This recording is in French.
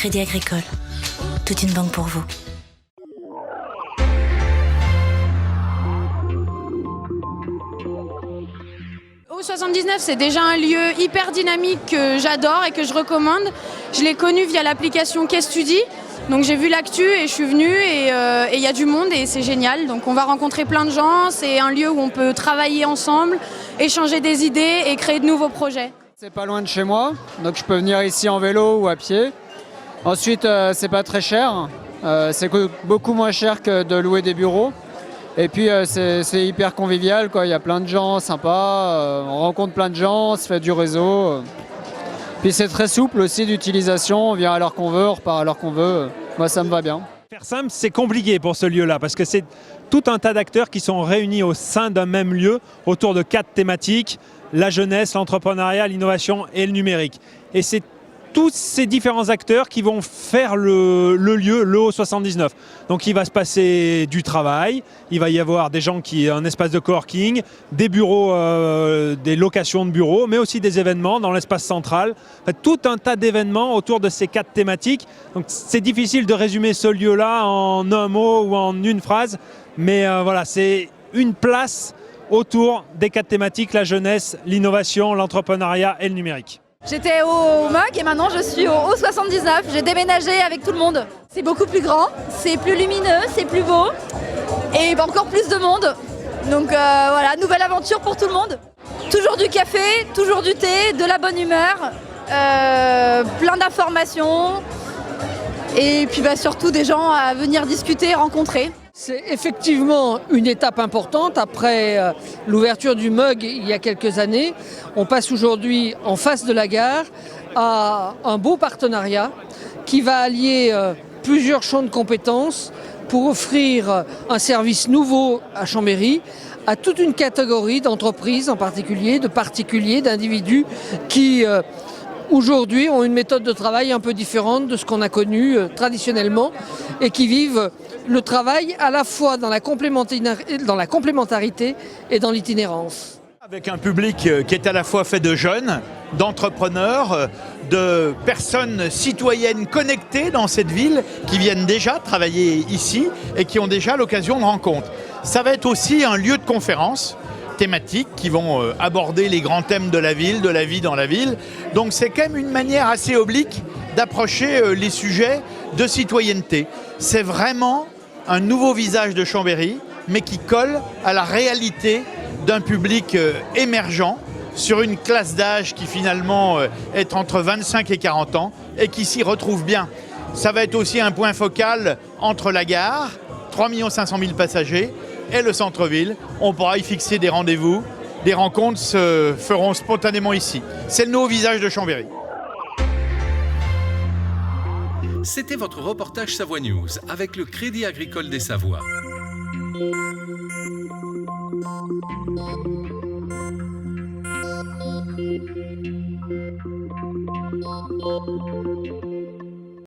Crédit Agricole. Toute une banque pour vous. Au 79, c'est déjà un lieu hyper dynamique que j'adore et que je recommande. Je l'ai connu via l'application Qu'Estudie. Donc j'ai vu l'actu et je suis venue et il y a du monde et c'est génial. Donc on va rencontrer plein de gens. C'est un lieu où on peut travailler ensemble, échanger des idées et créer de nouveaux projets. C'est pas loin de chez moi, donc je peux venir ici en vélo ou à pied. Ensuite, c'est pas très cher. C'est beaucoup moins cher que de louer des bureaux. Et puis c'est hyper convivial, quoi. Il y a plein de gens sympas, on rencontre plein de gens, on se fait du réseau. Puis c'est très souple aussi d'utilisation, on vient à l'heure qu'on veut, on repart à l'heure qu'on veut. Moi ça me va bien. Faire simple, c'est compliqué pour ce lieu-là parce que c'est tout un tas d'acteurs qui sont réunis au sein d'un même lieu autour de 4 thématiques, la jeunesse, l'entrepreneuriat, l'innovation et le numérique. Et c'est tous ces différents acteurs qui vont faire le lieu, le Haut79. Donc il va se passer du travail, il va y avoir des gens qui un espace de coworking, des bureaux, des locations de bureaux, mais aussi des événements dans l'espace central. En fait, tout un tas d'événements autour de ces 4 thématiques. Donc c'est difficile de résumer ce lieu-là en un mot ou en une phrase, mais voilà, c'est une place autour des 4 thématiques, la jeunesse, l'innovation, l'entrepreneuriat et le numérique. J'étais au MUG et maintenant je suis au 79. J'ai déménagé avec tout le monde. C'est beaucoup plus grand, c'est plus lumineux, c'est plus beau et encore plus de monde. Donc voilà, nouvelle aventure pour tout le monde. Toujours du café, toujours du thé, de la bonne humeur, plein d'informations et puis surtout des gens à venir discuter, rencontrer. C'est effectivement une étape importante après l'ouverture du MUG il y a quelques années. On passe aujourd'hui en face de la gare à un beau partenariat qui va allier plusieurs champs de compétences pour offrir un service nouveau à Chambéry à toute une catégorie d'entreprises en particulier, de particuliers, d'individus qui aujourd'hui ont une méthode de travail un peu différente de ce qu'on a connu traditionnellement et qui vivent le travail à la fois dans la complémentarité et dans l'itinérance. Avec un public qui est à la fois fait de jeunes, d'entrepreneurs, de personnes citoyennes connectées dans cette ville qui viennent déjà travailler ici et qui ont déjà l'occasion de rencontres. Ça va être aussi un lieu de conférence thématiques qui vont aborder les grands thèmes de la ville, de la vie dans la ville. Donc c'est quand même une manière assez oblique d'approcher les sujets de citoyenneté. C'est vraiment un nouveau visage de Chambéry, mais qui colle à la réalité d'un public émergent sur une classe d'âge qui finalement est entre 25 et 40 ans et qui s'y retrouve bien. Ça va être aussi un point focal entre la gare, 3 500 000 passagers, et le centre-ville. On pourra y fixer des rendez-vous. Des rencontres se feront spontanément ici. C'est le nouveau visage de Chambéry. C'était votre reportage Savoie News avec le Crédit Agricole des Savoies.